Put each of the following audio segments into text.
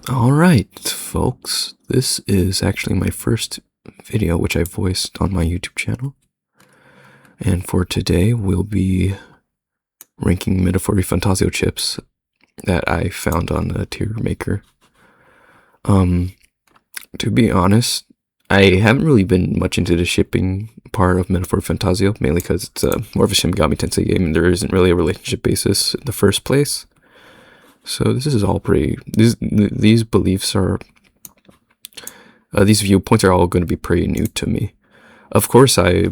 Alright, folks, this is actually my first video which I voiced on my YouTube channel. And for today, we'll be ranking ReFantazio chips that I found on a tier maker. To be honest, I haven't really been much into the shipping part of ReFantazio, mainly because it's more of a Shin Megami Tensei game and there isn't really a relationship basis in the first place. So this is all pretty, these beliefs are, these viewpoints are all going to be pretty new to me. Of course, I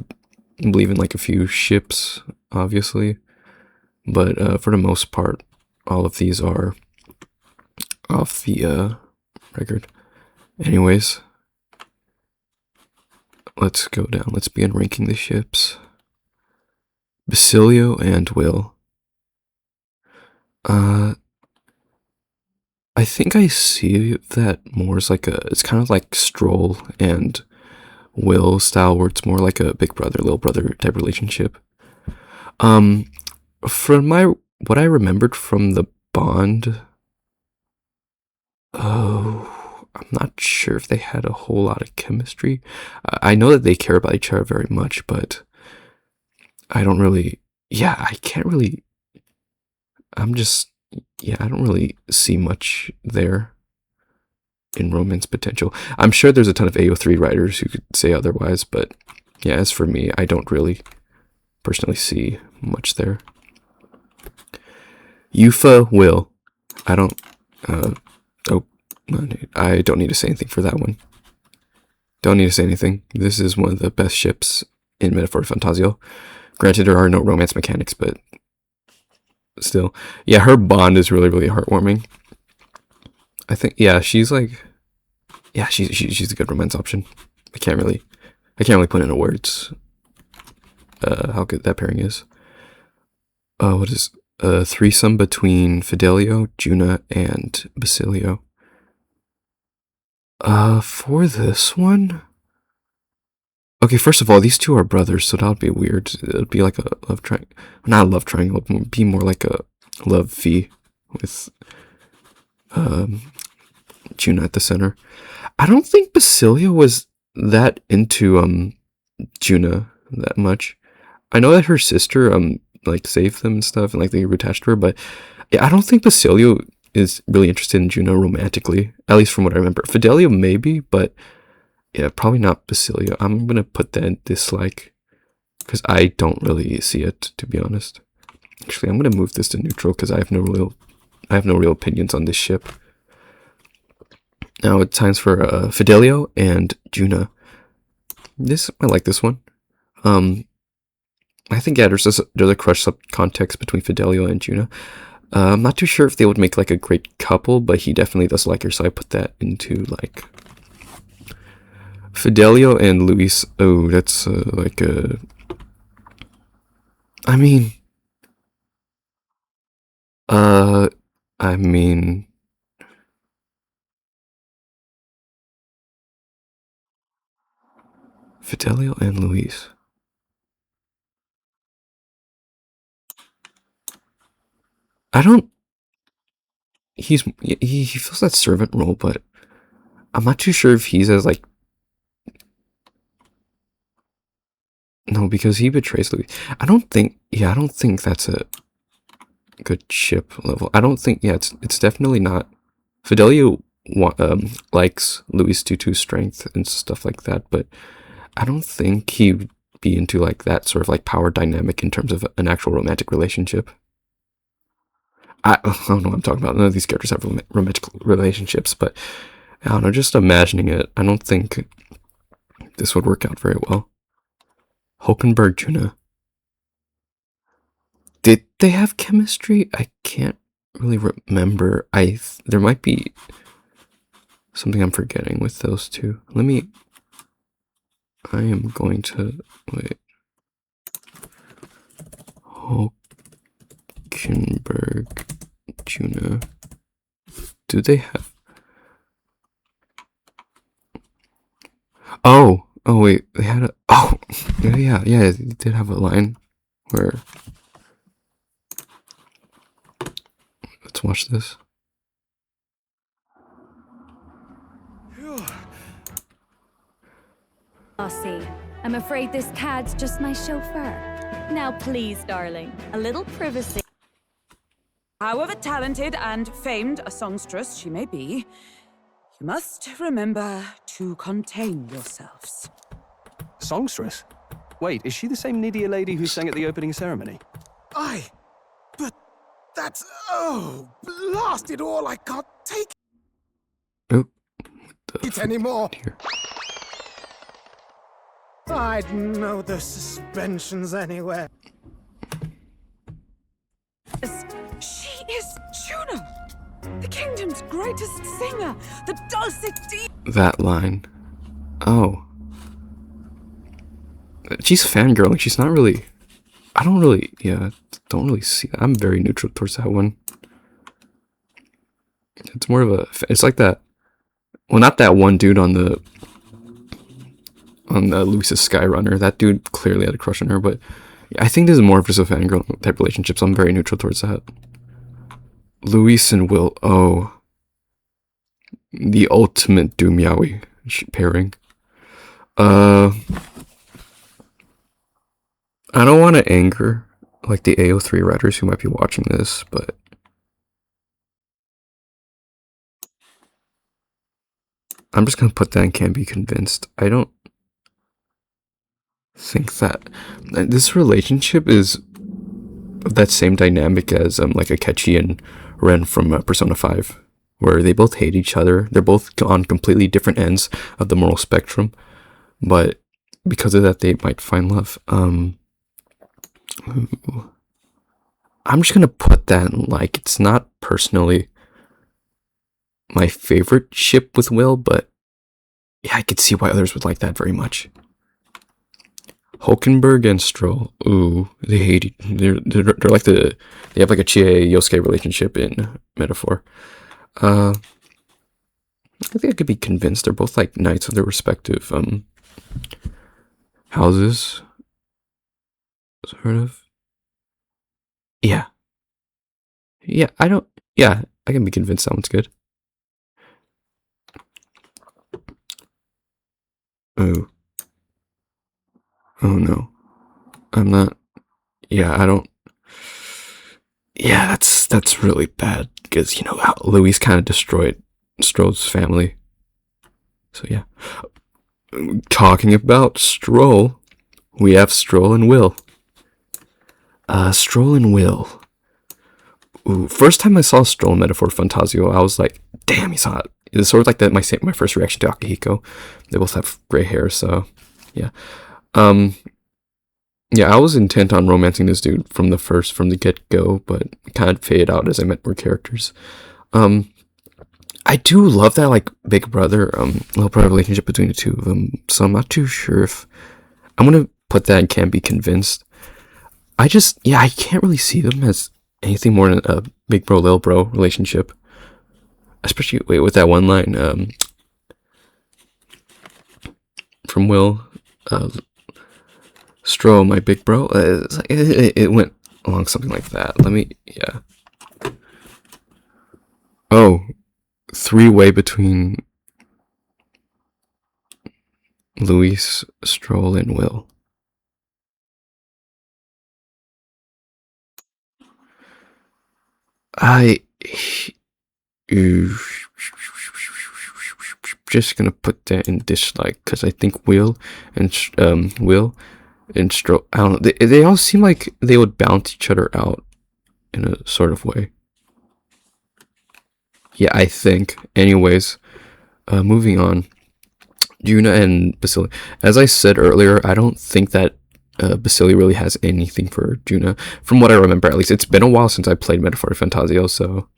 believe in like a few ships, obviously, but for the most part, all of these are off the record. Anyways, let's go down. Let's begin ranking the ships. Basilio and Will. I think I see that more as like it's kind of like Stroll and Will style, where it's more like a big brother, little brother type relationship. From what I remembered from the bond, I'm not sure if they had a whole lot of chemistry. I know that they care about each other very much, but I don't really, I don't really see much there in romance potential. I'm sure there's a ton of AO3 writers who could say otherwise, but yeah, as for me, I don't really personally see much there. Yufa Will. I don't need to say anything for that one. Don't need to say anything. This is one of the best ships in ReFantazio. Granted, there are no romance mechanics, but still. Yeah, her bond is really, really heartwarming. I think, she's like, she's a good romance option. I can't really put into words how good that pairing is. What is a threesome between Fidelio, Juna, and Basilio? For this one, okay, first of all, these two are brothers, so that would be weird. It would be like a love triangle. Not a love triangle, it would be more like a love V with Juna at the center. I don't think Basilio was that into Juna that much. I know that her sister like saved them and stuff, and like they were attached to her, but yeah, I don't think Basilio is really interested in Juna romantically, at least from what I remember. Fidelio maybe, but yeah, probably not Basilio. I'm gonna put that in dislike because I don't really see it, to be honest. Actually, I'm gonna move this to neutral because I have no real opinions on this ship. Now it's time for Fidelio and Juna. I like this one. I think there's a crush context between Fidelio and Juna. I'm not too sure if they would make like a great couple, but he definitely does like her, so I put that into like Fidelio and Luis. Oh, that's like a. I mean, Fidelio and Luis. He fills that servant role, but I'm not too sure if he's as like. No, because he betrays Luis. I don't think that's a good ship level. I don't think, it's definitely not. Fidelio likes Luis due to strength and stuff like that, but I don't think he would be into like that sort of like power dynamic in terms of an actual romantic relationship. I don't know what I'm talking about. None of these characters have romantic relationships, but I don't know, just imagining it, I don't think this would work out very well. Hulkenberg Juna. Did they have chemistry? I can't really remember. There might be something I'm forgetting with those two. I am going to wait. Hulkenberg Juna. Do they have? Oh wait, they had a. Oh yeah, they did have a line where. Let's watch this. Bossy. I'm afraid this cad's just my chauffeur. Now please, darling, a little privacy. However talented and famed a songstress she may be, you must remember to contain yourselves. Songstress? Wait, is she the same Nidia lady who sang at the opening ceremony? Aye, but that's... oh, blast it all, I can't take Oh, it anymore. here. I'd know the suspensions anywhere. She is Juno, the kingdom's greatest singer, the dulcet That line. Oh. She's fangirling. She's not really... I don't really... Yeah, don't really see that. I'm very neutral towards that one. It's more of a... It's like that... Well, not that one dude on the... On Luis's Skyrunner. That dude clearly had a crush on her, but... Yeah, I think this is more of just a fangirl type relationship, so I'm very neutral towards that. Luis and Will. Oh. The ultimate Doom Yaoi pairing. I don't want to anger like the AO3 writers who might be watching this, but I'm just gonna put that and can't be convinced. I don't think that this relationship is of that same dynamic as like Akechi and Ren from Persona 5, where they both hate each other. They're both on completely different ends of the moral spectrum, but because of that, they might find love. Ooh. I'm just gonna put that in, like, it's not personally my favorite ship with Will, but yeah, I could see why others would like that very much. Hulkenberg and Stroll. Ooh, they hate each, they're like they have like a Chie Yosuke relationship in Metaphor. I think I could be convinced they're both like knights of their respective houses. Sort of. Yeah. Yeah, I can be convinced that one's good. Oh. Oh no. I'm not. Yeah, I don't. Yeah, that's really bad because, you know, how Luis kind of destroyed Stroll's family. So yeah. Talking about Stroll, we have Stroll and Will. Stroll and Will. Ooh, first time I saw Stroll in Metaphor Fantasio, I was like, damn, he's hot. It's sort of like my first reaction to Akihiko. They both have gray hair, so yeah. Yeah, I was intent on romancing this dude from the get-go, but kind of faded out as I met more characters. I do love that, like, big brother, little brother relationship between the two of them, so I'm not too sure if I'm gonna put that and can't be convinced. I can't really see them as anything more than a big bro, little bro relationship. Especially, with that one line, from Will, Stroll, my big bro. It went along something like that. Yeah. Oh, three-way between Luis, Stroll, and Will. Just gonna put that in dislike because I think Will and Stroll, I don't know, they all seem like they would balance each other out in a sort of way. Yeah, I think. Anyways, moving on. Juna and Basili. As I said earlier, I don't think that Basili really has anything for Juna. From what I remember, at least. It's been a while since I played Metaphor Fantasio, so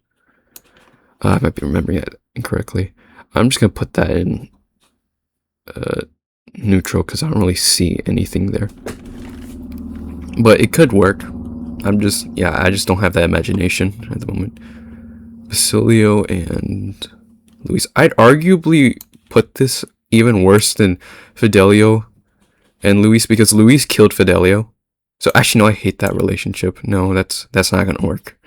I might be remembering it incorrectly. I'm just going to put that in neutral because I don't really see anything there. But it could work. I just don't have that imagination at the moment. Basilio and Luis. I'd arguably put this even worse than Fidelio and Luis because Luis killed Fidelio. So actually, no, I hate that relationship. No, that's not gonna work.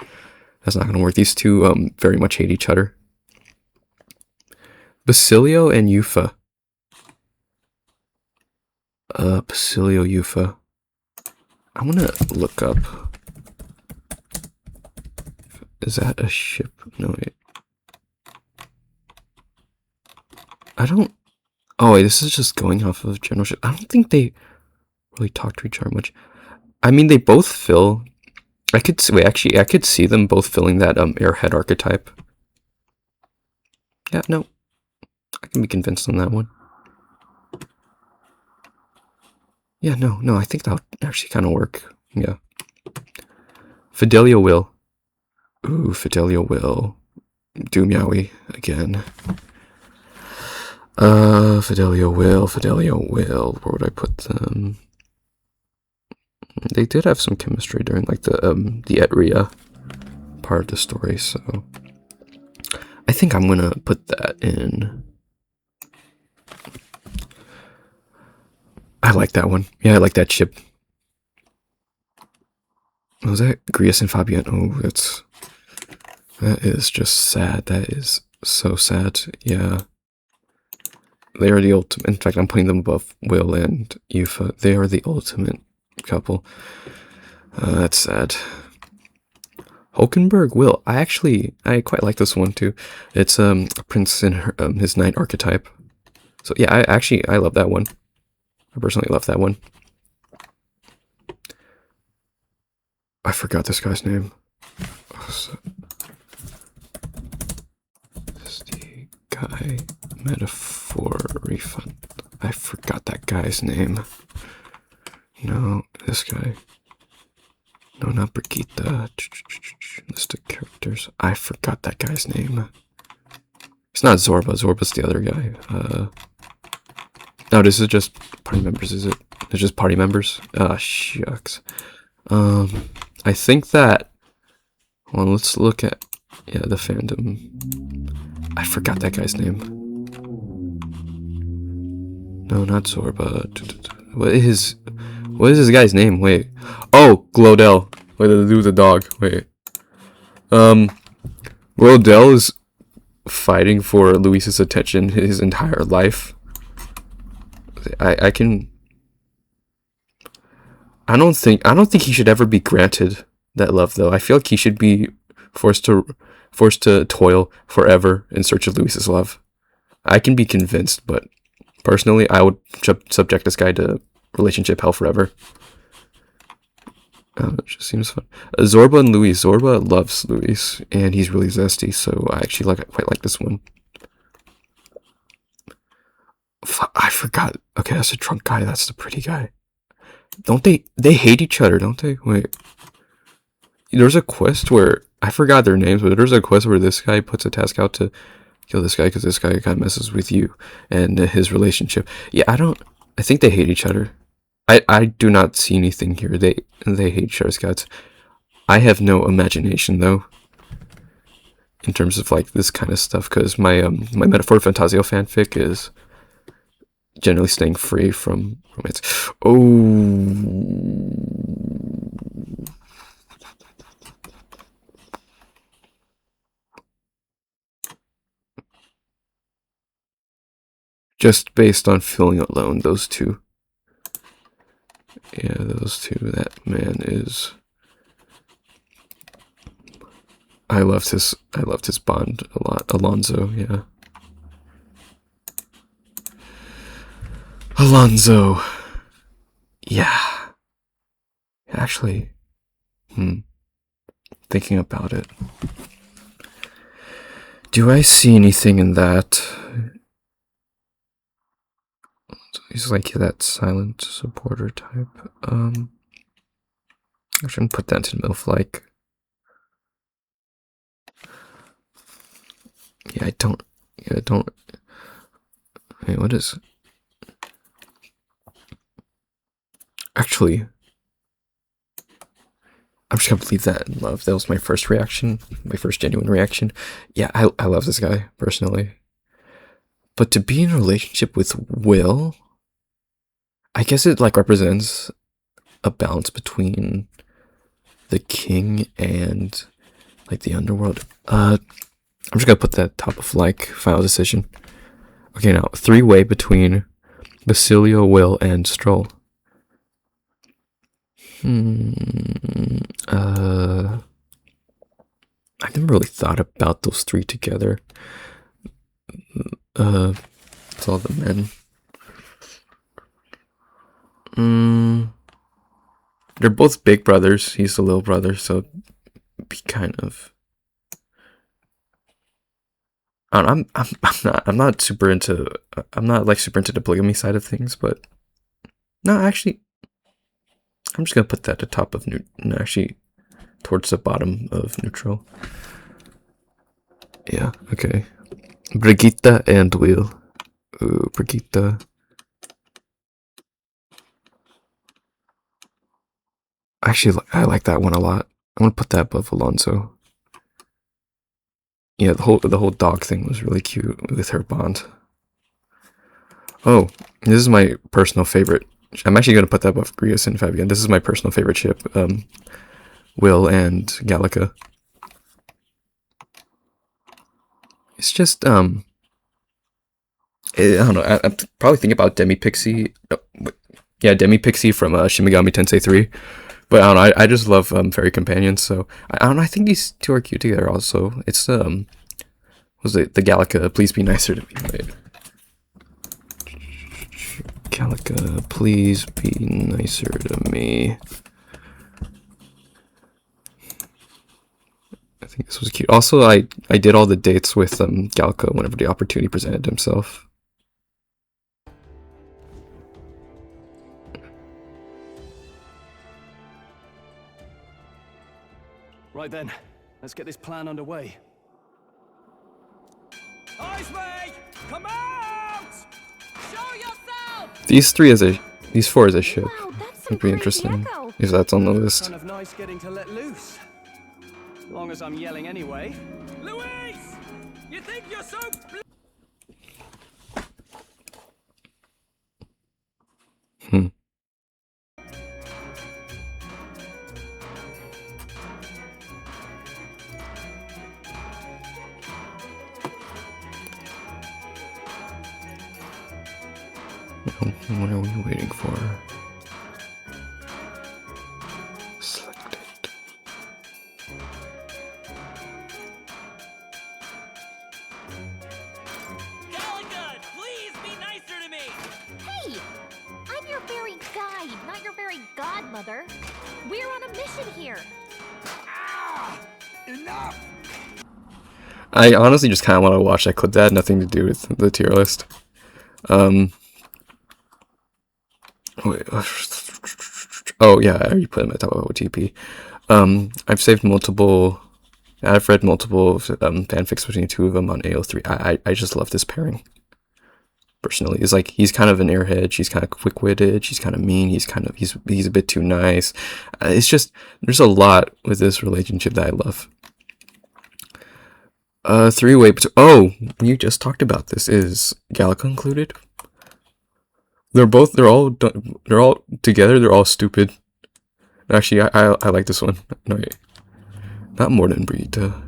That's not gonna work. These two very much hate each other. Basilio and Yufa. Basilio Yufa. I'm gonna look up. Is that a ship? No, wait. I don't. Oh, wait, this is just going off of general ship. I don't think they really talk to each other much. I mean, they both fill. I could see, wait, actually, I could see them both filling that airhead archetype. Yeah, no, I can be convinced on that one. Yeah, no, I think that'll actually kind of work. Yeah. Fidelio will. Ooh, Fidelio will. Do Meowie again. Fidelio will. Where would I put them? They did have some chemistry during like the Etria part of the story, so I think I'm gonna put that in. I like that one. Yeah, I like that chip. Was that Grias and Fabian? Oh, that is just sad. That is so sad. Yeah. They are the ultimate. In fact, I'm putting them above Will and Yufa. They are the ultimate couple. That's sad. Hulkenberg Will. I quite like this one too. It's Prince in her, his knight archetype. So yeah, I love that one. I personally love that one. I forgot this guy's name. This the guy metaphor refund. I forgot that guy's name. No, this guy. No, not Brigitte. List of characters. I forgot that guy's name. It's not Zorba. Zorba's the other guy. No, this is just party members, is it? It's just party members? Ah, shucks. I think that... Well, let's look at... Yeah, the fandom. I forgot that guy's name. No, not Zorba. What is this guy's name? Wait. Oh, Glodell. Wait, the dude with the dog. Wait. Glodell is fighting for Luis's attention his entire life. I don't think he should ever be granted that love though. I feel like he should be forced to toil forever in search of Luis's love. I can be convinced, but personally, I would subject this guy to relationship hell forever. It just seems fun. Zorba and Luis. Zorba loves Luis, and he's really zesty, so I actually quite like this one. I forgot. Okay, that's the drunk guy. That's the pretty guy. Don't they hate each other, don't they? Wait. There's a quest where, I forgot their names, but there's a quest where this guy puts a task out to kill this guy because this guy kind of messes with you and his relationship. Yeah, I think they hate each other. I do not see anything here. They hate each other's guts. I have no imagination though, in terms of like this kind of stuff, because my Metaphor Fantazio fanfic is generally staying free from romance. Oh, just based on feeling alone, those two. Yeah, those two. That man is. I loved his bond a lot. Alonso, yeah. Alonso. Yeah. Actually, thinking about it. Do I see anything in that? He's like that silent supporter type. I shouldn't put that in MILF like. Yeah, I don't. Wait, what is? Actually, I'm just gonna leave that in love. That was my first reaction, my first genuine reaction. Yeah, I love this guy personally. But to be in a relationship with Will, I guess it like represents a balance between the king and like the underworld. I'm just gonna put that top of like final decision. Okay, now 3-way between Basilio, Will, and Stroll. I never really thought about those three together. It's all the men. They're both big brothers. He's the little brother, so be kind of. I'm not super into. I'm not like super into the polygamy side of things, but no, actually, I'm just gonna put that at the top of no, actually, towards the bottom of neutral. Yeah. Okay. Brigitte and Will. Ooh, Brigitte. Actually, I like that one a lot. I'm gonna put that above Alonso. Yeah, the whole dog thing was really cute with her bond. Oh, this is my personal favorite. I'm actually gonna put that above Grius and Fabian. This is my personal favorite ship. Will and Gallica. It's just I don't know. I'm probably thinking about Demi Pixie. Yeah, Demi Pixie from Shin Megami Tensei 3. But I don't know. I just love fairy companions. So I don't know. I think these two are cute together. Also, it's was it the Gallica? Please be nicer to me. Wait. Gallica, please be nicer to me. I think this was cute. Also, I did all the dates with Gallica whenever the opportunity presented himself. Right then, let's get this plan underway. Eyes, mate! Come out! Show yourself! These four as a ship. Wow, that's some Would be crazy interesting echo. if that's on the list. Kind of nice getting to let loose. As long as I'm yelling anyway. Louise! You think you're so What are we waiting for? Select it. Gallica, please be nicer to me! Hey! I'm your fairy guide, not your fairy godmother. We're on a mission here. Ah! Enough! I honestly just kind of want to watch that clip. That had nothing to do with the tier list. Wait. Oh yeah, I already put him at top of OTP. I've saved multiple. I've read multiple fanfics between the two of them on AO3. I just love this pairing. Personally, it's like he's kind of an airhead. She's kind of quick-witted. She's kind of mean. He's a bit too nice. It's just there's a lot with this relationship that I love. Three-way. Oh, you just talked about this. Is Gallica included? They're all together. They're all stupid. Actually, I like this one. No, wait. Not more than Brita.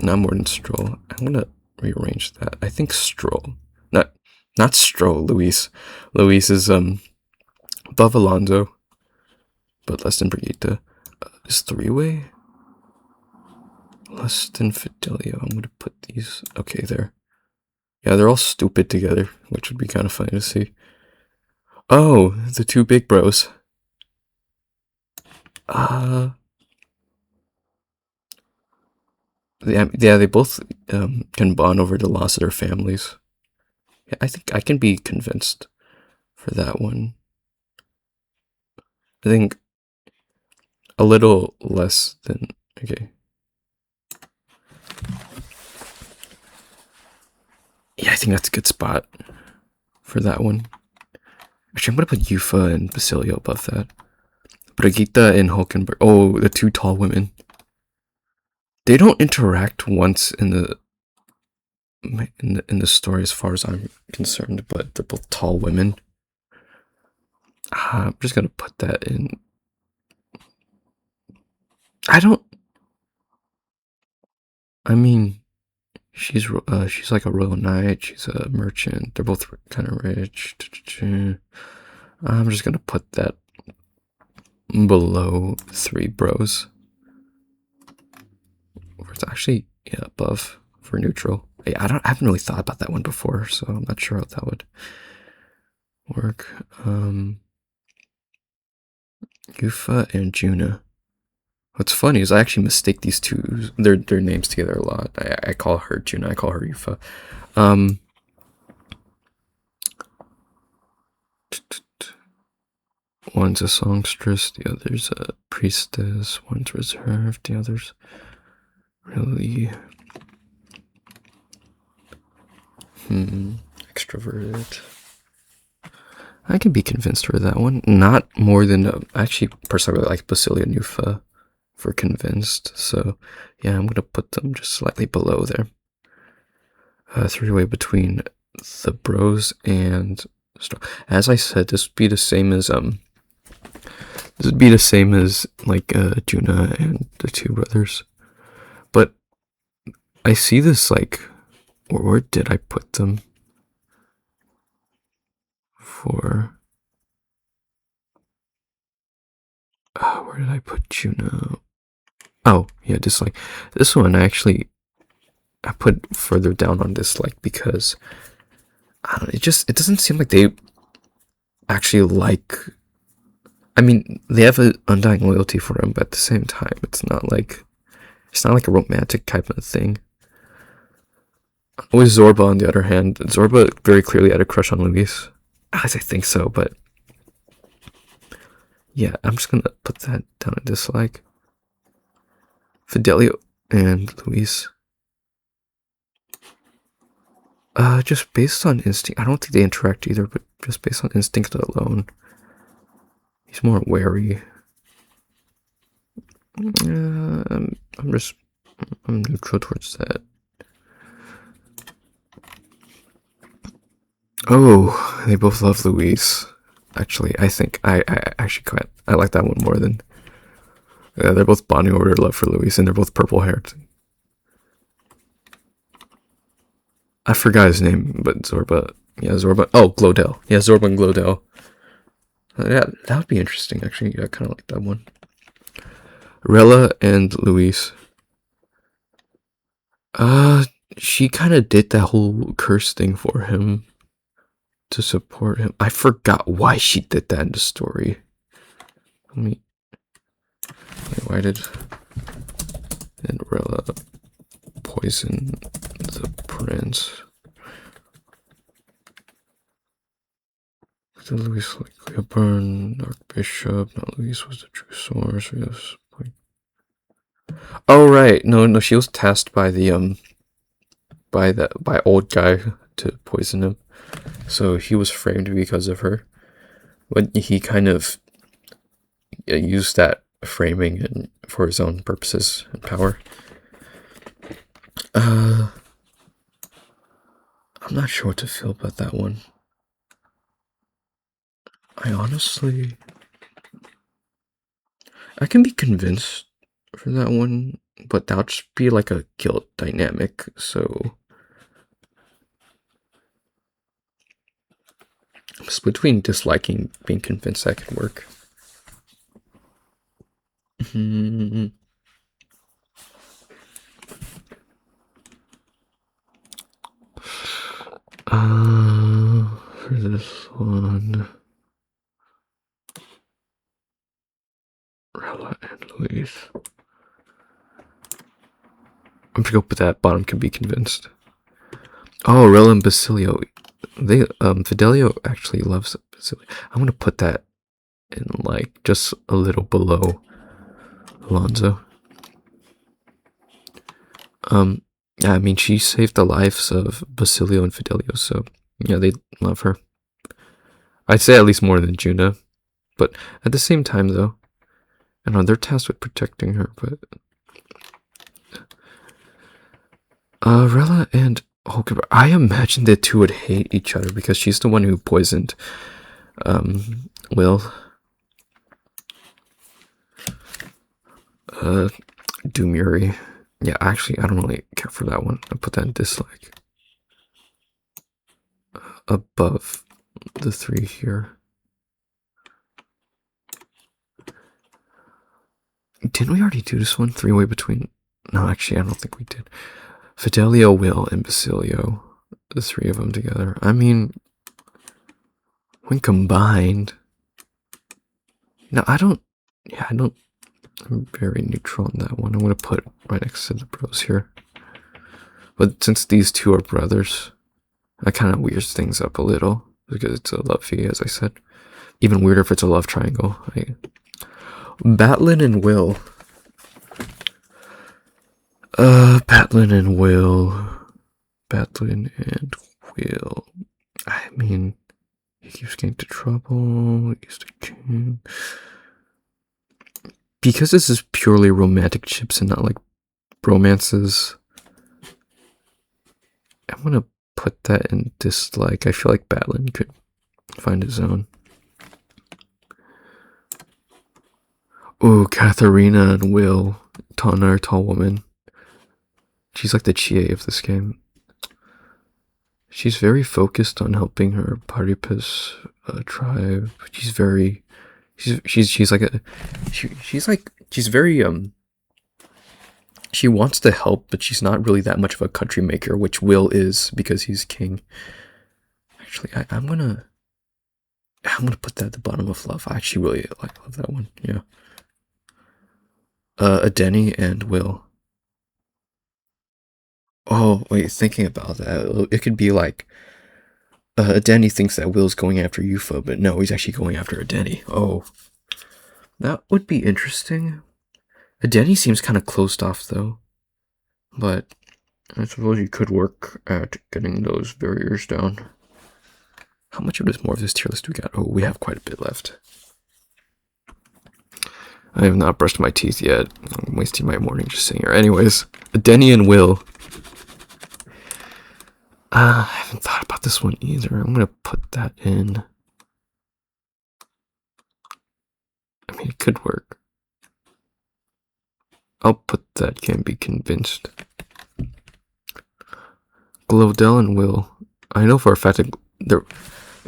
Not more than Stroll. I'm gonna rearrange that. I think Stroll. Not Stroll. Luis. Luis is above Alonso, but less than Brita. Is three-way less than Fidelio? I'm gonna put these. Okay, there. Yeah, they're all stupid together, which would be kind of funny to see. Oh, the two big bros. Yeah, they both can bond over the loss of their families. Yeah, I think I can be convinced for that one. I think a little less than okay. Yeah, I think that's a good spot for that one. Actually, I'm gonna put Yufa and Basilio above that. Brigitte and Hulkenberg. Oh, the two tall women. They don't interact once in the story, as far as I'm concerned, but they're both tall women. I'm just gonna put that in. I mean, She's like a royal knight. She's a merchant. They're both kind of rich. I'm just gonna put that below 3 bros. Or it's actually above for neutral. I haven't really thought about that one before, so I'm not sure how that would work. Yufa and Juna. What's funny is I actually mistake these two their names together a lot. I call her Juna, I call her Yufa. One's a songstress, the other's a priestess, one's reserved, the other's really extroverted. I can be convinced for that one. Not more than I actually personally really like Basilia and Yufa for convinced. So yeah, I'm gonna put them just slightly below there. 3-way between the bros and as I said, this would be the same as like Juna and the 2 brothers. But I see this like where did I put them? For where did I put Juno? Oh yeah, dislike. This one I put further down on dislike because I don't know, it doesn't seem like they actually like. I mean, they have an undying loyalty for him, but at the same time, it's not like a romantic type of thing. With Zorba, on the other hand, Zorba very clearly had a crush on Luis. I think so, but yeah, I'm just gonna put that down a dislike. Fidelio and Luis. Just based on instinct, I don't think they interact either, but just based on instinct alone, he's more wary. I'm neutral towards that. Oh, they both love Luis. Actually, I think I like that one more than. Yeah, they're both bonding over their love for Luis, and they're both purple haired. I forgot his name, but Zorba. Yeah, Zorba. Oh, Glodell. Yeah, Zorba and Glodell. Yeah, that would be interesting, actually. Yeah, I kind of like that one. Rella and Luis. She kind of did that whole curse thing for him to support him. I forgot why she did that in the story. Wait, why did Rella poison the prince? Did Luis likely burn Archbishop? Not Luis was the true source. Yes. Oh right, no, she was tasked by the by old guy to poison him. So he was framed because of her. But he kind of used that framing for his own purposes and power. I'm not sure what to feel about that one. I can be convinced for that one, but that'll just be like a guilt dynamic, so it's between disliking and being convinced that could work. For this one, Rella and Luis. I'm gonna go with that. Bottom can be convinced. Oh, Rella and Basilio. They Fidelio actually loves Basilio. I'm gonna put that in like just a little below Alonso. Yeah, I mean she saved the lives of Basilio and Fidelio, so yeah, they love her. I'd say at least more than Juna, but at the same time though, I know they're tasked with protecting her, but Rella and Holger, I imagine the two would hate each other because she's the one who poisoned Will. Doomuri. Yeah, actually, I don't really care for that one. I put that in dislike. Above the 3 here. Didn't we already do this one? 3-way between... No, actually, I don't think we did. Fidelio, Will, and Basilio. The 3 of them together. I mean, when combined... No, I don't... Yeah, I don't... I'm very neutral on that one. I'm going to put right next to the bros here. But since these two are brothers, that kind of weirds things up a little. Because it's a love V, as I said. Even weirder if it's a love triangle. Batlin and Will. Batlin and Will. Batlin and Will. I mean, he keeps getting into trouble. He's the king. Because this is purely romantic chips and not like bromances, I'm gonna put that in dislike. I feel like Batlin could find his own. Ooh, Katharina and Will. Another tall woman. She's like the Chie of this game. She's very focused on helping her Paripus tribe. She's very... She's like a... She's very... She wants to help, but she's not really that much of a country maker, which Will is because he's king. Actually, I'm gonna put that at the bottom of love. I actually really love that one. Yeah. Adeni and Will. Oh wait, thinking about that, it could be like Adeni thinks that Will's going after Yufa, but no, he's actually going after Adeni. Oh, that would be interesting. Adeni seems kind of closed off though, but I suppose you could work at getting those barriers down. How much of more of this tier list do we got? Oh, we have quite a bit left. I have not brushed my teeth yet. I'm wasting my morning just sitting here. Anyways, Adeni and Will. I haven't thought about this one either. I'm gonna put that in. I mean, it could work. I'll put that can be convinced. Glodell and Will. I know for a fact that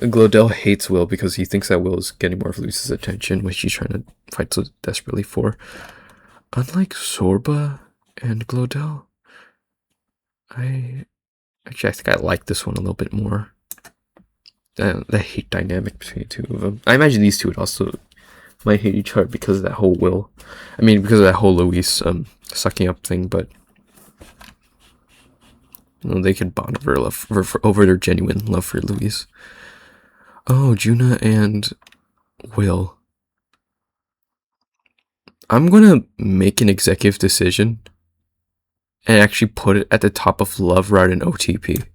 Glodell hates Will because he thinks that Will is getting more of Lucy's attention, which he's trying to fight so desperately for. Unlike Sorba and Glodell, I think I like this one a little bit more. The hate dynamic between the two of them. I imagine these two would also might hate each other because of that whole Will. I mean, because of that whole Luis sucking up thing, but you know, they could bond over love over their genuine love for Luis. Oh, Juna and Will. I'm gonna make an executive decision and actually put it at the top of love rather than OTP.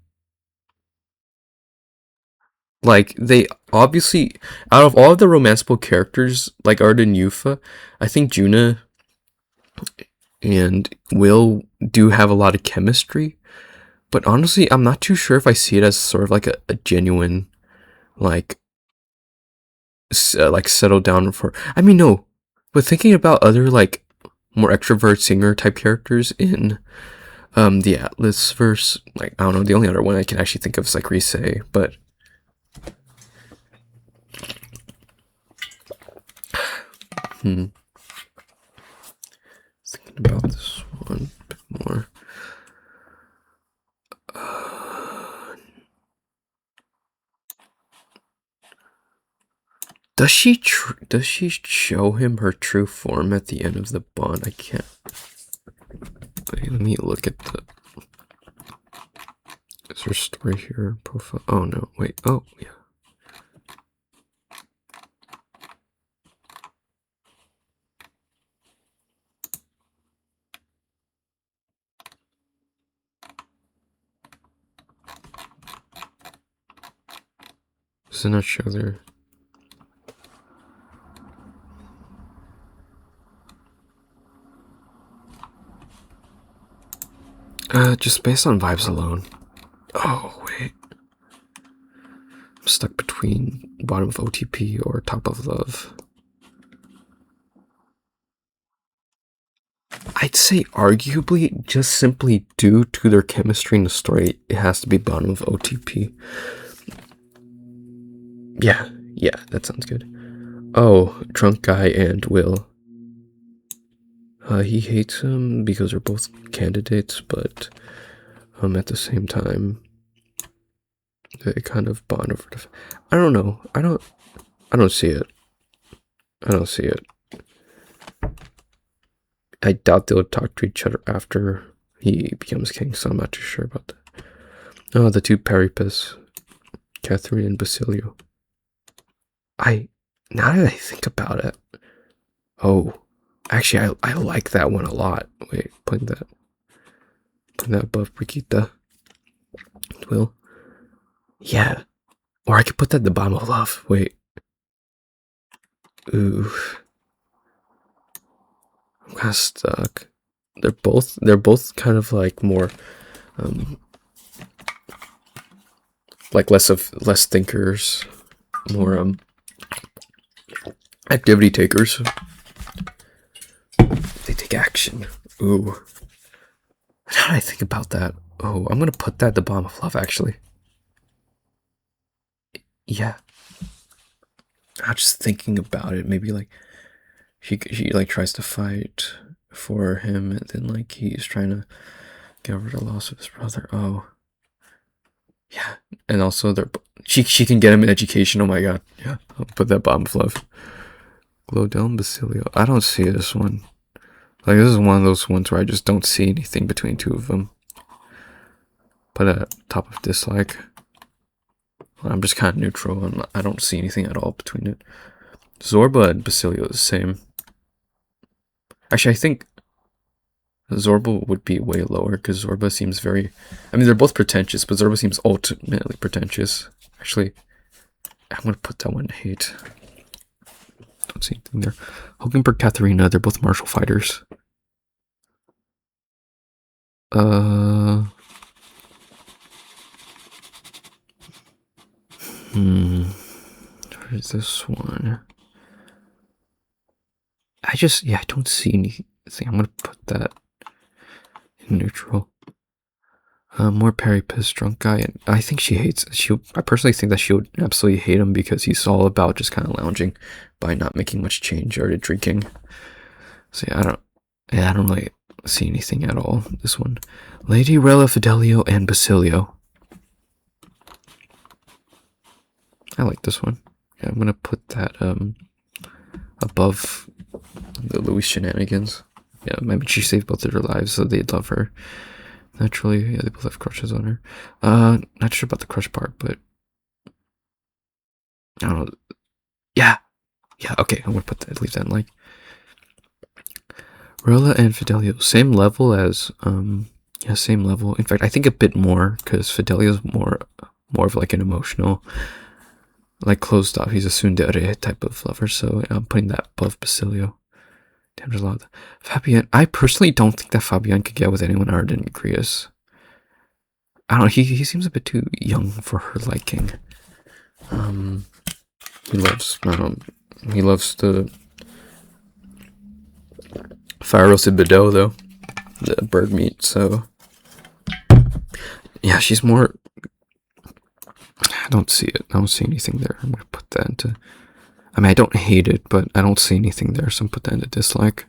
Like, they obviously, out of all of the romanceable characters, like Arden and Yufa, I think Juna and Will do have a lot of chemistry. But honestly, I'm not too sure if I see it as sort of like a genuine, like settle down for... I mean, no. But thinking about other, like, more extrovert singer type characters in the Atlas verse, like, I don't know, the only other one I can actually think of is like Rise, but thinking about this one a bit more. Does she show him her true form at the end of the bond? I can't. Wait, let me look at the... Is there a story here? Profile? Oh no, wait, oh yeah. Does it not show there? Just based on vibes alone. Oh, wait. I'm stuck between bottom of OTP or top of love. I'd say arguably, just simply due to their chemistry in the story, it has to be bottom of OTP. Yeah, that sounds good. Oh, drunk guy and Will. He hates him because they're both candidates, but at the same time, they kind of bond over the. I don't know. I don't see it. I don't see it. I doubt they'll talk to each other after he becomes king, so I'm not too sure about that. Oh, the two Peripas, Catherine and Basilio. Now that I think about it, oh, actually, I like that one a lot. Wait, putting that above Brigitte. Will. Yeah. Or I could put that at the bottom of love. Wait. Ooh. I'm kind of stuck. They're both kind of like more, like less thinkers, more activity takers. They take action. Ooh. How did I think about that? Oh, I'm gonna put that at the bottom of love, actually. Yeah. I'm just thinking about it. Maybe like she like tries to fight for him, and then like he's trying to get over the loss of his brother. Oh. Yeah. And also she can get him an education. Oh my god. Yeah. I'll put that bottom of love. Glodell and Basilio. I don't see this one. Like, this is one of those ones where I just don't see anything between two of them. Put it at top of dislike. I'm just kind of neutral, and I don't see anything at all between it. Zorba and Basilio are the same. Actually, I think Zorba would be way lower, because Zorba seems very... I mean, they're both pretentious, but Zorba seems ultimately pretentious. Actually, I'm going to put that one in hate. Don't see anything there. Hulkenberg, Katharina, they're both martial fighters. Where's this one? I don't see anything. I'm gonna put that in neutral. More Peripas, drunk guy, and I think I personally think that she would absolutely hate him because he's all about just kind of lounging by not making much change or drinking. So yeah, I don't really see anything at all. This one. Lady Rella, Fidelio, and Basilio. I like this one. Yeah, I'm gonna put that above the Louis shenanigans. Yeah, maybe she saved both of their lives, so they'd love her. Naturally, yeah, they both have crushes on her. Not sure about the crush part, but I don't know. Yeah, okay, I'm gonna leave that in like. Rolla and Fidelio, same level as, yeah, same level. In fact, I think a bit more, because Fidelio's more of like an emotional, like closed off. He's a tsundere type of lover, so I'm putting that above Basilio. Damn, there's a lot of that. Fabian, I personally don't think that Fabian could get with anyone other than Grius. I don't know, he seems a bit too young for her liking. He loves the fire roasted Bordeaux, though, the bird meat, so yeah, she's more. I don't see it. I don't see anything there. I'm gonna put that into. I mean, I don't hate it, but I don't see anything there, so I'm put that into dislike.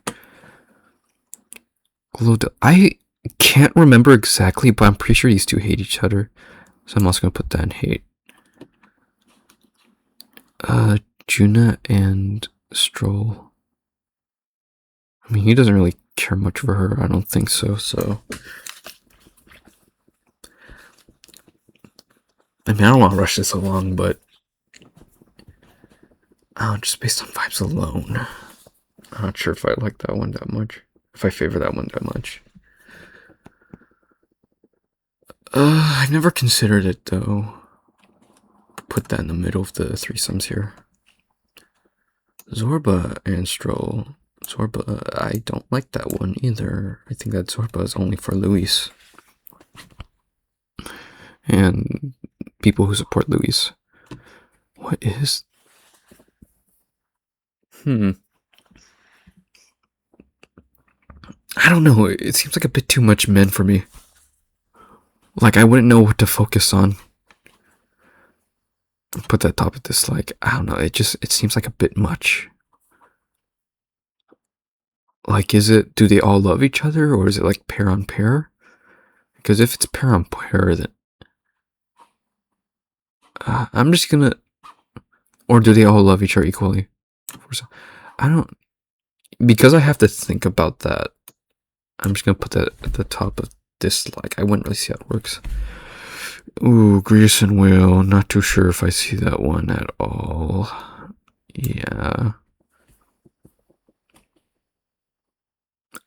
I can't remember exactly, but I'm pretty sure these two hate each other, so I'm also gonna put that in hate. Juna and Stroll. I mean, he doesn't really care much for her. I don't think so. So, I mean, I don't want to rush this along, but just based on vibes alone, I'm not sure if I like that one that much. If I favor that one that much. I've never considered it though. Put that in the middle of the threesomes here. Zorba and Stroll. Zorba, I don't like that one either. I think that Zorba is only for Luis. And people who support Luis. What is... I don't know. It seems like a bit too much men for me. Like, I wouldn't know what to focus on. Put that top of dislike. I don't know. It seems like a bit much. Like, do they all love each other, or is it like pair on pair? Because if it's pair on pair, then I'm just gonna. Or do they all love each other equally? I don't. Because I have to think about that, I'm just gonna put that at the top of dislike. I wouldn't really see how it works. Ooh, Grease and Will. Not too sure if I see that one at all. Yeah.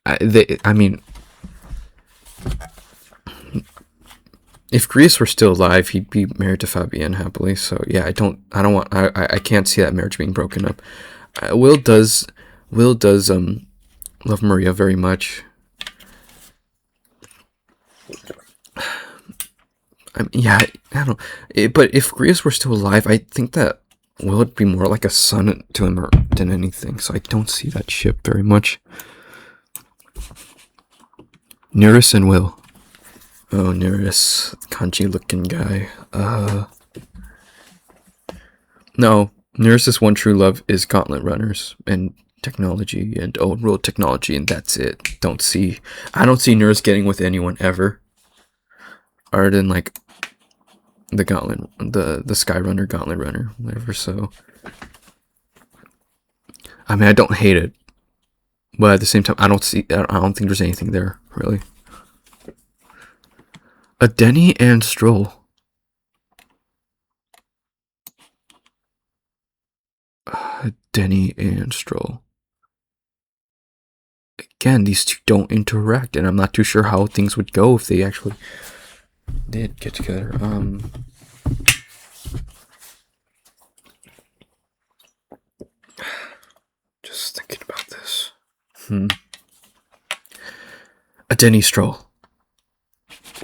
I mean, if Grease were still alive, he'd be married to Fabienne happily. So yeah, I can't see that marriage being broken up. Will does love Maria very much. Yeah, I don't know. But if Grease were still alive, I think that Will would be more like a son to him than anything. So I don't see that ship very much. Nereus and Will. Oh, Nereus, kanji looking guy. No, Nereus's one true love is Gauntlet Runners and technology and old world technology, and that's it. I don't see Nereus getting with anyone ever. Other than like the Gauntlet, the Sky Runner, Gauntlet Runner, whatever. So, I mean, I don't hate it, but at the same time, I don't think there's anything there really. A Denny and Stroll. Denny and Stroll. Again, these two don't interact, and I'm not too sure how things would go if they actually did get together. Just thinking about this. A Denny Stroll.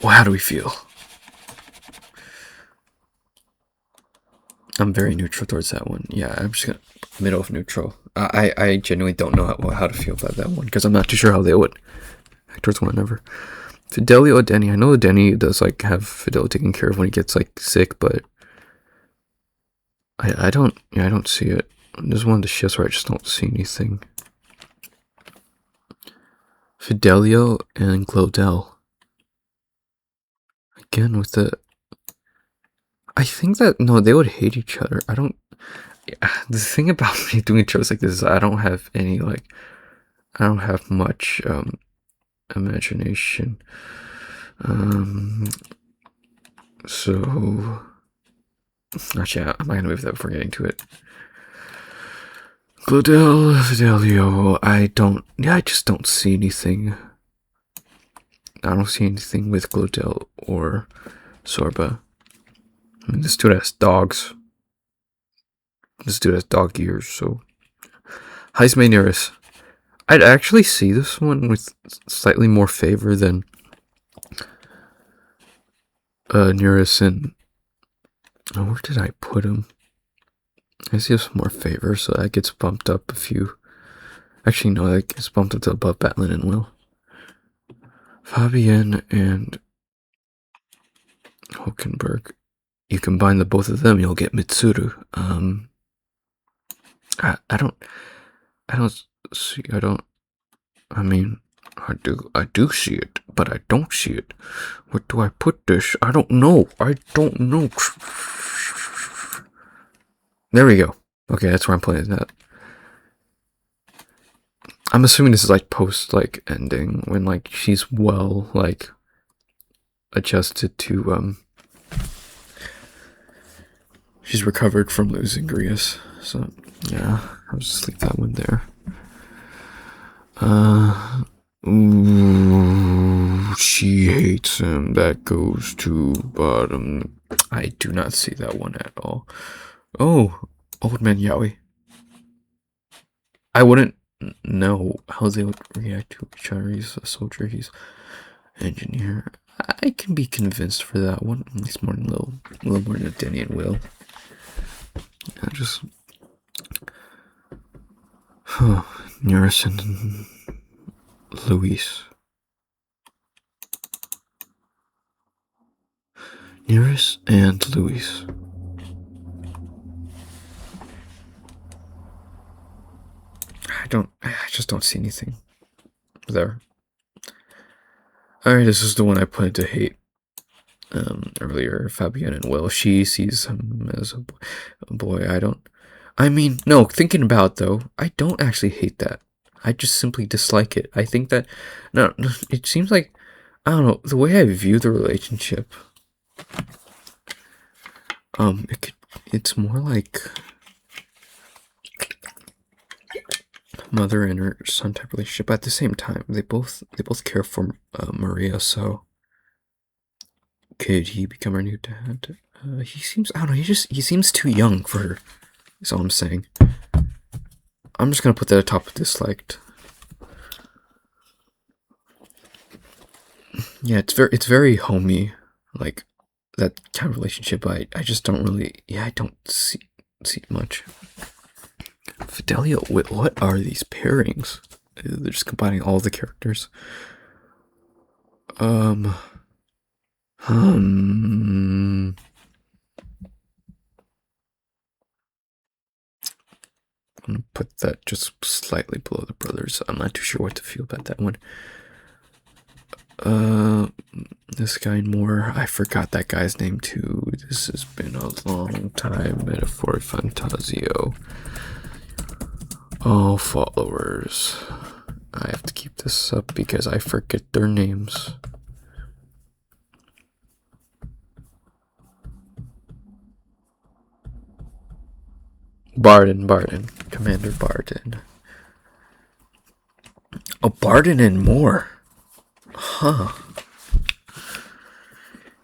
Well, how do we feel? I'm very neutral towards that one. Yeah, I'm just gonna middle of neutral. I genuinely don't know how to feel about that one because I'm not too sure how they would act towards one another. Fidelio or Denny. I know Denny does like have Fidelio taken care of when he gets like sick, but I don't see it. There's one of the shifts where I just don't see anything. Fidelio and Glodell. Again with the. I think that no, they would hate each other. I don't. Yeah, the thing about me doing shows like this is I don't have any like. I don't have much imagination. So. Actually, I'm not gonna move that before getting to it. Glodell, Fidelio. I just don't see anything. I don't see anything with Glodell or Sorba. I mean, this dude has dogs. This dude has dog ears, so. Heisme Nereus. I'd actually see this one with slightly more favor than Nereus and. Oh, where did I put him? I see some more favor, so that gets bumped up a few. Actually, no, that gets bumped up to above Batlin and Will. Fabienne and Hulkenberg. You combine the both of them, you'll get Mitsuru. I do see it, but I don't see it. Where do I put this? I don't know. There we go. Okay, that's where I'm putting that. I'm assuming this is like post like ending when like she's well like adjusted to she's recovered from losing Grius. So yeah, I'll just leave that one there. Ooh, she hates him. That goes to bottom. I do not see that one at all. Oh, Old Man Yowie. I wouldn't know how they would react to each other. He's a soldier, he's an engineer. I can be convinced for that one. He's more than a little more than Denny and Will. I just Nereus and Luis. Nearest and Luis. I just don't see anything there. Alright, this is the one I planned to hate earlier. Fabienne and Will. She sees him as a boy. I mean, no, thinking about though, I don't actually hate that. I just simply dislike it. I think that, no, it seems like, I don't know, the way I view the relationship, it's more like mother and her son type relationship. But at the same time, they both care for Maria. So could he become her new dad? He seems, I don't know. He seems too young for her. That's all I'm saying. I'm just gonna put that at top of disliked. Yeah, it's very homey, like that kind of relationship. I just don't really, I don't see it much. Fidelio, what are these pairings? They're just combining all the characters. I'm gonna put that just slightly below the brothers. I'm not too sure what to feel about that one. This guy and more. I forgot that guy's name too. This has been a long time. Metaphor Fantazio. Oh, followers. I have to keep this up because I forget their names. Barden. Commander Barden. Oh, Barden and more. Huh.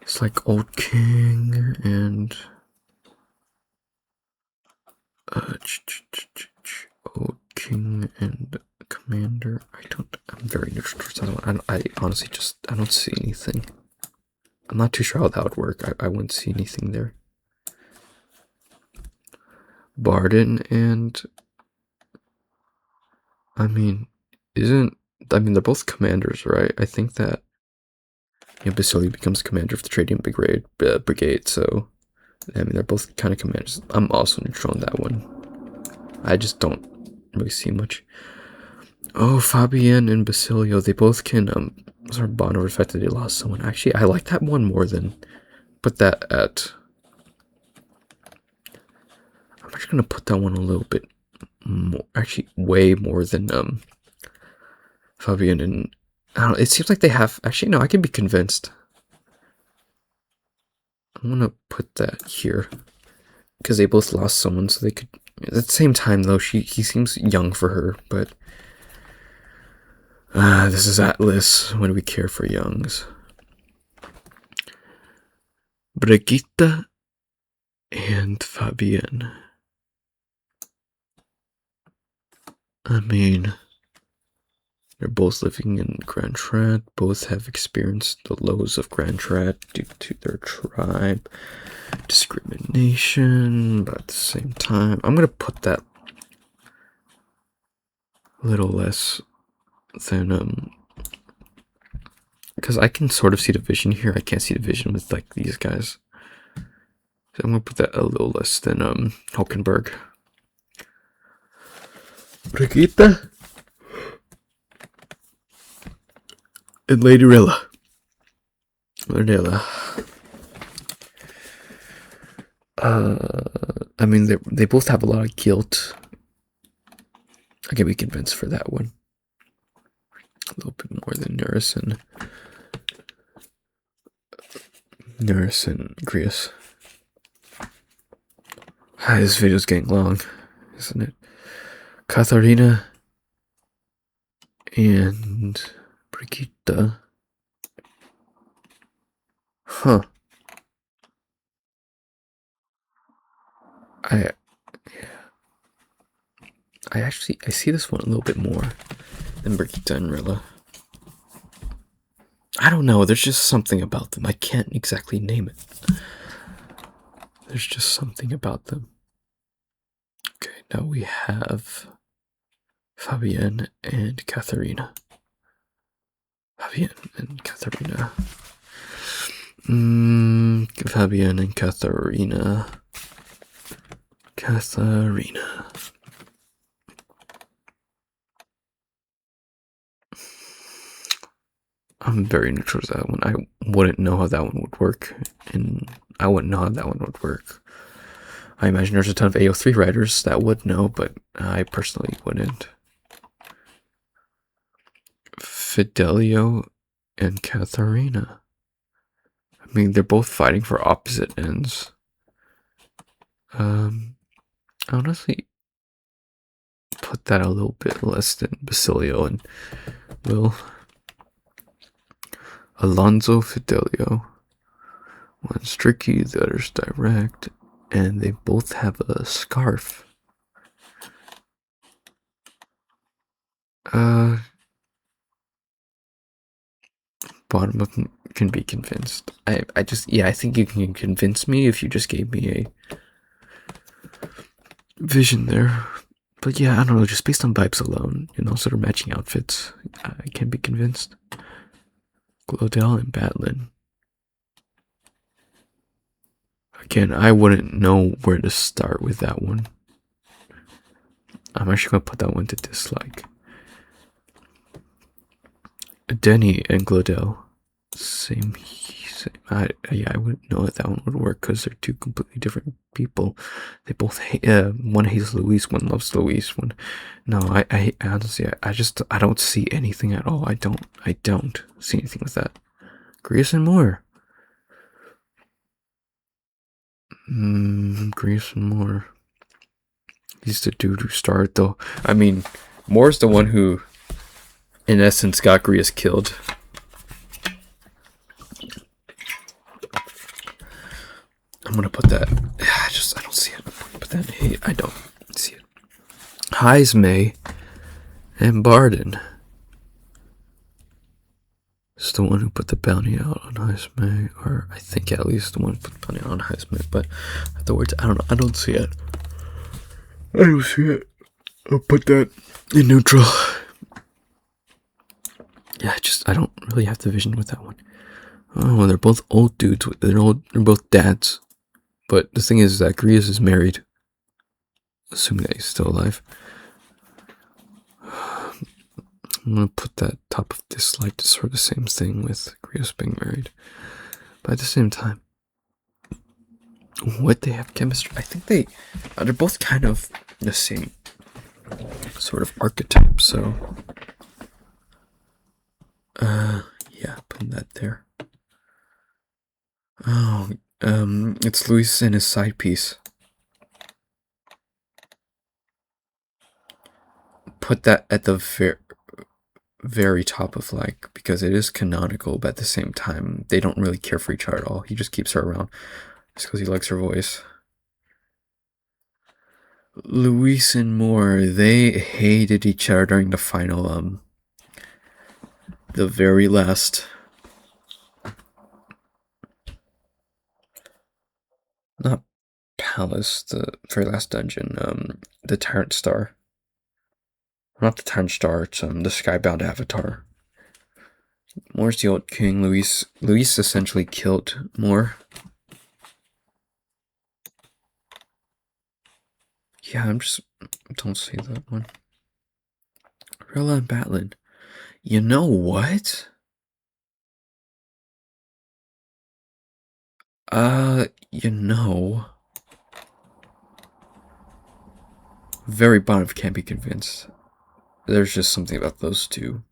It's like Old King and Old King and Commander. I'm very neutral towards that one. I honestly I don't see anything. I'm not too sure how that would work. I wouldn't see anything there. Barden and they're both commanders, right? I think that Basilio becomes commander of the Trading Brigade, so they're both kind of commanders. I'm also neutral on that one. I just don't really see much. Oh, Fabienne and Basilio, they both can sort of bond over the fact that they lost someone. Actually, I like that one more than put that at. I'm actually gonna put that one a little bit more, actually way more than Fabienne and, I don't know, it seems like they have, actually no, I can be convinced. I'm gonna put that here because they both lost someone, so they could, at the same time though, he seems young for her, but this is Atlas when we care for youngs. Brigitte and Fabienne. I mean, they're both living in Grand Trat, both have experienced the lows of Grand Trat due to their tribe, discrimination, but at the same time, I'm gonna put that a little less than, because I can sort of see the vision here. I can't see the vision with, like, these guys. So I'm gonna put that a little less than, Hulkenberg. Brigitte and Lady Rilla. I mean, they both have a lot of guilt. I can be convinced for that one. A little bit more than Nurse and Grius. This video's getting long, isn't it? Katharina and Brigitte. Huh. I see this one a little bit more than Brigitte and Rilla. I don't know, there's just something about them. I can't exactly name it. There's just something about them. Okay, now we have Fabienne and Katharina. Fabian and Katharina. Fabian and Katharina. Katharina. I'm very neutral to that one. I wouldn't know how that one would work, and I wouldn't know how that one would work. I imagine there's a ton of AO3 writers that would know, but I personally wouldn't. Fidelio and Katharina. I mean, they're both fighting for opposite ends. Honestly, put that a little bit less than Basilio and Will. Alonso Fidelio. One's tricky, the other's direct, and they both have a scarf. Bottom of can be convinced. I think you can convince me if you just gave me a vision there. But yeah, I don't know, just based on vibes alone, sort of matching outfits, I can be convinced. Glodell and Batlin. Again, I wouldn't know where to start with that one. I'm actually going to put that one to dislike. Denny and Glodell. Same. I wouldn't know if that one would work because they're two completely different people. They both hate, one hates Luis, one loves Luis. I honestly, I don't see anything at all. I don't see anything with that. Grease and Moore. Grease and Moore. He's the dude who started though. I mean, Moore's the one who, in essence, got Grius killed. I'm gonna put that. I don't see it. Put that in hate. I don't see it. Heismay and Barden. It's the one who put the bounty out on Heismay, or I think at least the one who put the bounty out on Heismay. But afterwards, I don't know. I don't see it. I don't see it. I'll put that in neutral. Yeah, I don't really have the vision with that one. Oh, they're both old dudes. They're both dads. But the thing is that Grius is married. Assuming that he's still alive. I'm gonna put that top of dislike to sort of the same thing with Grius being married. But at the same time, what they have chemistry, I think they're both kind of the same sort of archetype, so yeah, putting that there. Oh, it's Luis and his side piece. Put that at the very top of because it is canonical, but at the same time, they don't really care for each other at all. He just keeps her around just because he likes her voice. Luis and Moore, they hated each other during the final, the very last, not palace, the very last dungeon, the Tyrant Star. Not the Tyrant Star, it's the Skybound Avatar. Moore's the old king. Luis essentially killed Moore. Yeah, I don't see that one. Rilla and Batlin. You know what? Very bottom can't be convinced. There's just something about those two.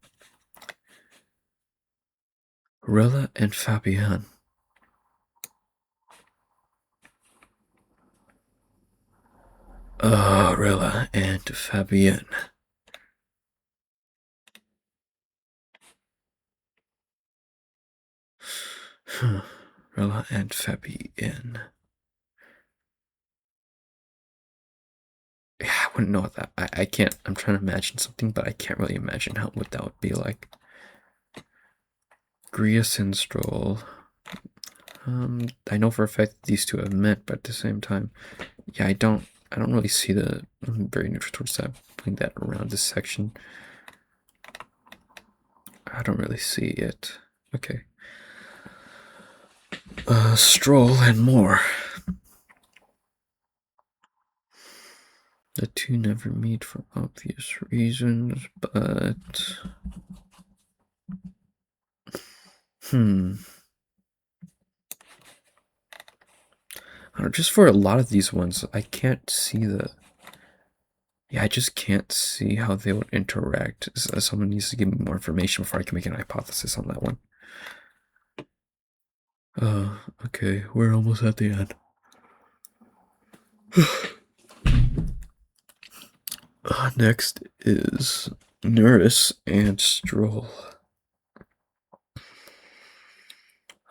Rilla and Fabian. Rilla and Fabian. Rilla and Fabian. Yeah, I wouldn't know what that. I can't. I'm trying to imagine something, but I can't really imagine what that would be like. Grius and Stroll. I know for a fact that these two have met, but at the same time, yeah, I don't really see the. I'm very neutral towards that. Putting that around this section. I don't really see it. Okay. Stroll and more. The two never meet for obvious reasons, but... I don't know, just for a lot of these ones, I can't see the... Yeah, I just can't see how they would interact. Someone needs to give me more information before I can make an hypothesis on that one. Okay, we're almost at the end. Next is Nurse and Stroll.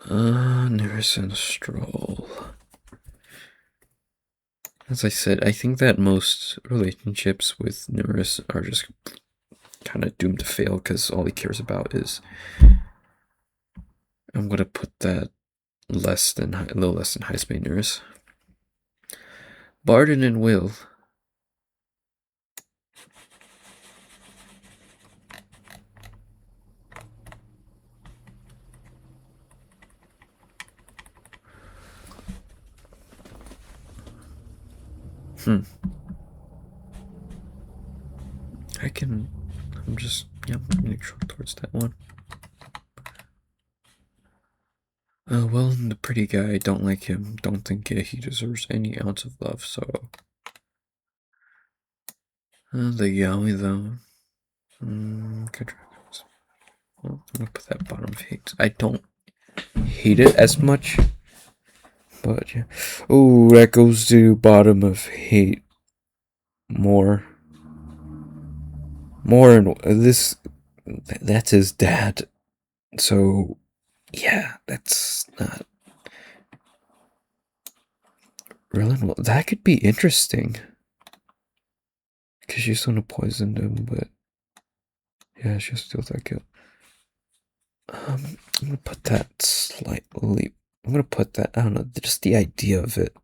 Nurse and Stroll. As I said, I think that most relationships with Nurse are just kind of doomed to fail because all he cares about is... I'm gonna put that a little less than high-speed Nurse. Barden and Will. I'm neutral towards that one. Well, the pretty guy, don't like him, don't think he deserves any ounce of love, so... the yaoi, though. Good. Well, I'm gonna put that bottom of hate. I don't hate it as much, but yeah. Oh, that goes to bottom of hate. More and this... That's his dad, so... Yeah, that's not... Really? Well, that could be interesting. Because she's gonna poison him, but... Yeah, she'll steal that kill. I'm gonna put that slightly... I'm gonna put that... I don't know, just the idea of it.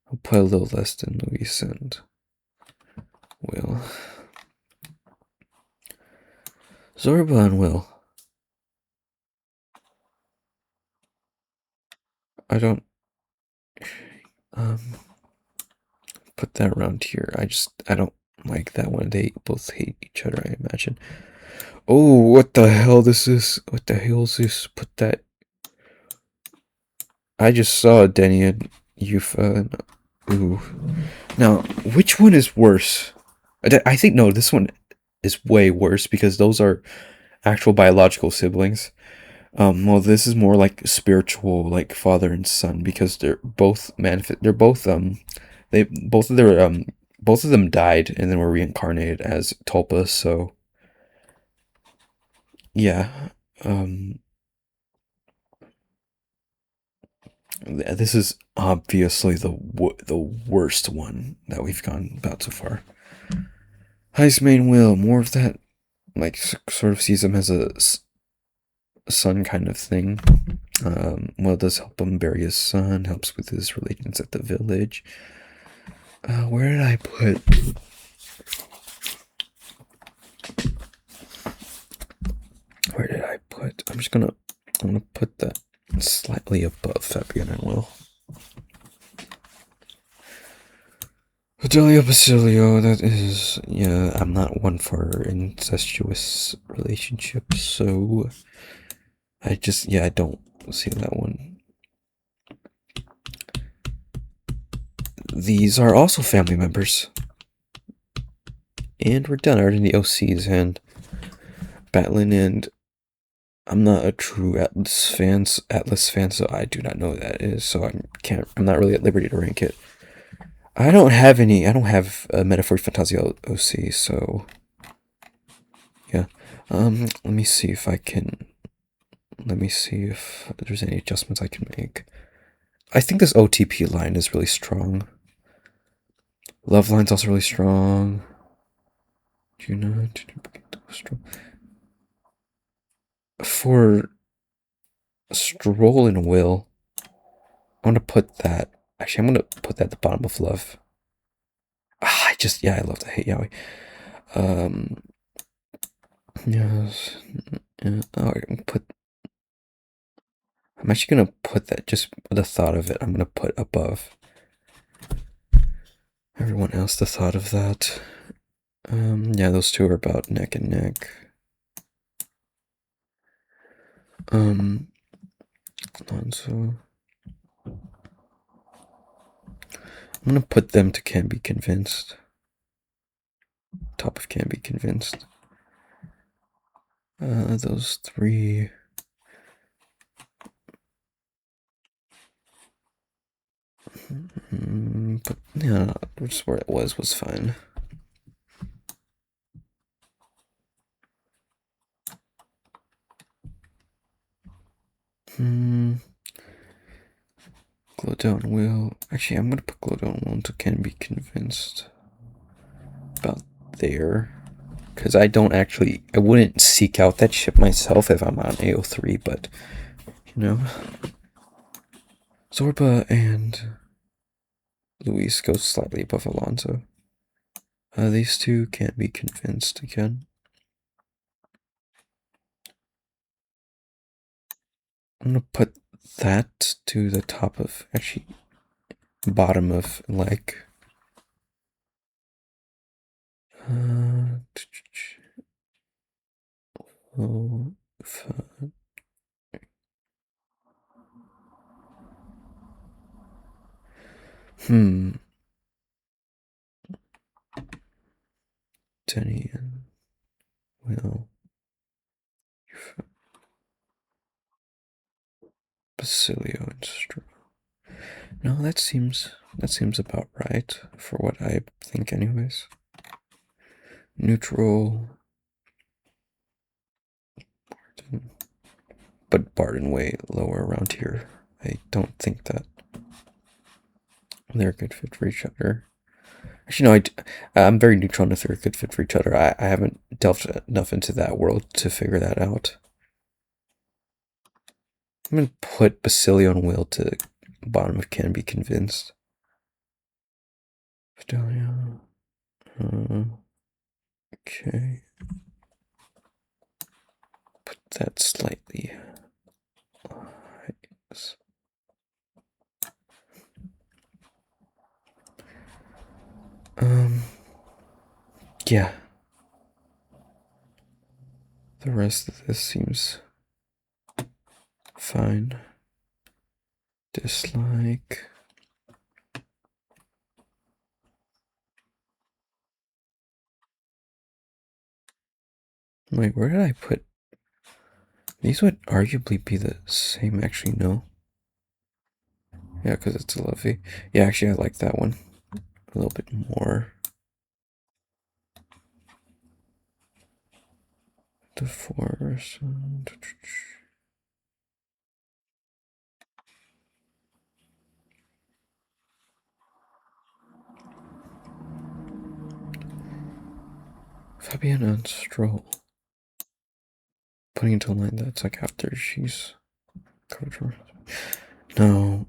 I'll put a little less than Luis and Will. Zorba and Will. I don't... put that around here. I don't like that one. They both hate each other, I imagine. Oh, what the hell this is? What the hell is this? Put that... I just saw Denny and Yufa. Ooh. Now, which one is worse? I think, no, this one is way worse because those are actual biological siblings. Well, this is more like spiritual, like father and son, because they're both both of them died and then were reincarnated as tulpas, so yeah. This is obviously the worst one that we've gone about so far. Heist main Will, more of that, like, sort of sees him as a son kind of thing. Will does help him bury his son, helps with his relations at the village. Where did I put... I'm gonna put that slightly above Fabian and Will. Fidelio Basilio, that is... Yeah, I'm not one for incestuous relationships, so... I don't see that one. These are also family members. And we're done. Already in the OCs and Batlin, and I'm not a true Atlas fan, so I do not know what that is, so I'm not really at liberty to rank it. I don't have a Metaphor Fantasio OC, so yeah. Let me see if there's any adjustments I can make. I think this OTP line is really strong. Love line's also really strong. For Stroll and Will, I'm gonna put that. Actually, I'm gonna put that at the bottom of Love. I love the hate yaoi. Yes. I'm actually gonna put that, just the thought of it, I'm gonna put above everyone else, the thought of that. Yeah, those two are about neck and neck. Alonso. I'm gonna put them to Can Be Convinced. Top of Can Be Convinced. Those three. But yeah, just where it was fine. Glowdown Will. Actually, I'm gonna put Glowdown Will to Can Be Convinced. About there. Because I wouldn't seek out that ship myself if I'm on AO3, but, you know. Zorba and Luis go slightly above Alonso. These two can't be convinced again. I'm gonna put that to the top of, actually, bottom of leg. Oh, fun. Denny and Will. Basilio and Stroh. No, that seems about right for what I think, anyways. Neutral. Barden. But Barden way lower around here. I don't think that they're a good fit for each other. Actually, no, I'm very neutral on if they're a good fit for each other. I haven't delved enough into that world to figure that out. I'm gonna put Basilio and Will to the bottom of Can Be Convinced. Fidelio. Okay. Put that slightly. Yeah. The rest of this seems fine. Dislike. Wait, where did I put? These would arguably be the same, actually, no. Yeah, because it's a lovey. Yeah, actually, I like that one a little bit more. The force. Fabian and Stroll. Putting into line that's like after she's covered her. No.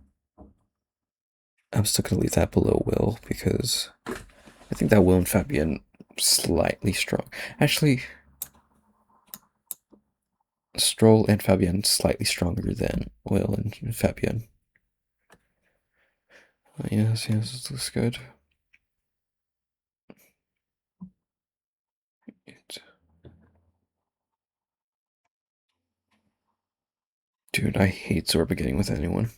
I'm still gonna leave that below Will because I think that Will and Fabian slightly strong. Actually, Stroll and Fabian slightly stronger than Will and Fabian. Yes, this looks good. Dude, I hate Zorba getting with anyone.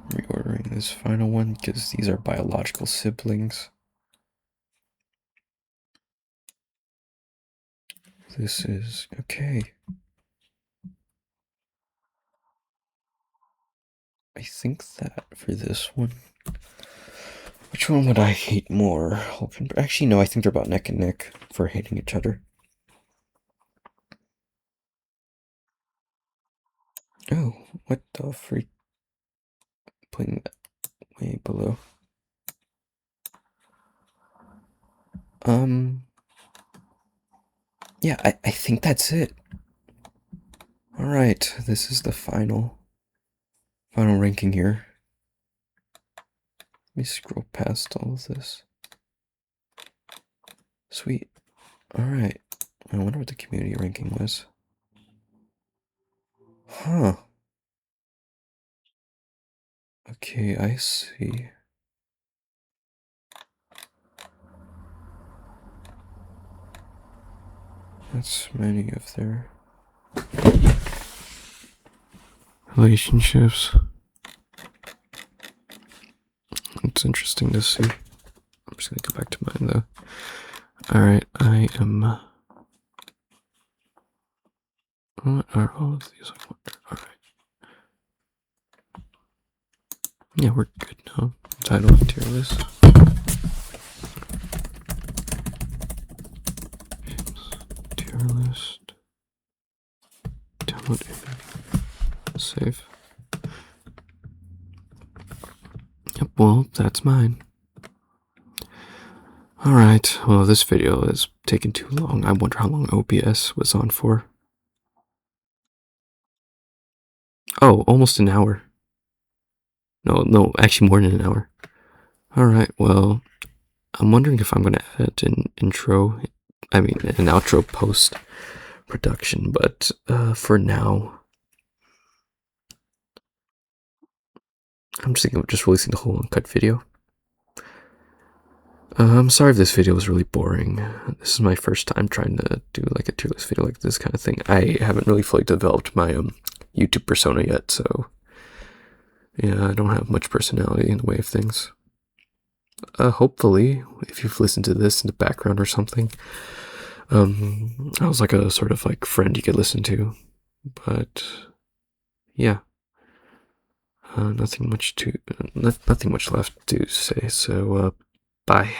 Reordering this final one because these are biological siblings. This is okay. I think that for this one, which one would I hate more? Actually, no, I think they're about neck and neck for hating each other. Oh, what the freak? Putting that way below. Yeah, I think that's it. Alright, this is the final ranking here. me scroll past all of this. Sweet. Alright. I wonder what the community ranking was. Huh. Okay, I see. That's many of their relationships. It's interesting to see. I'm just gonna go back to mine though. Alright, I am. What are all of these? I wonder. Alright. Yeah, we're good now. Title of tier list. Tier list. Download it. Save. Yep, well, that's mine. Alright, well, this video is taking too long. I wonder how long OBS was on for. Oh, almost an hour. No, actually more than an hour. Alright, well, I'm wondering if I'm gonna add an outro post production, but for now, I'm just thinking of just releasing the whole uncut video. I'm sorry if this video was really boring. This is my first time trying to do like a tier list video like this kind of thing. I haven't really fully developed my YouTube persona yet, so yeah, I don't have much personality in the way of things. Hopefully, if you've listened to this in the background or something, I was like a sort of like friend you could listen to, but yeah, nothing much left to say. So bye.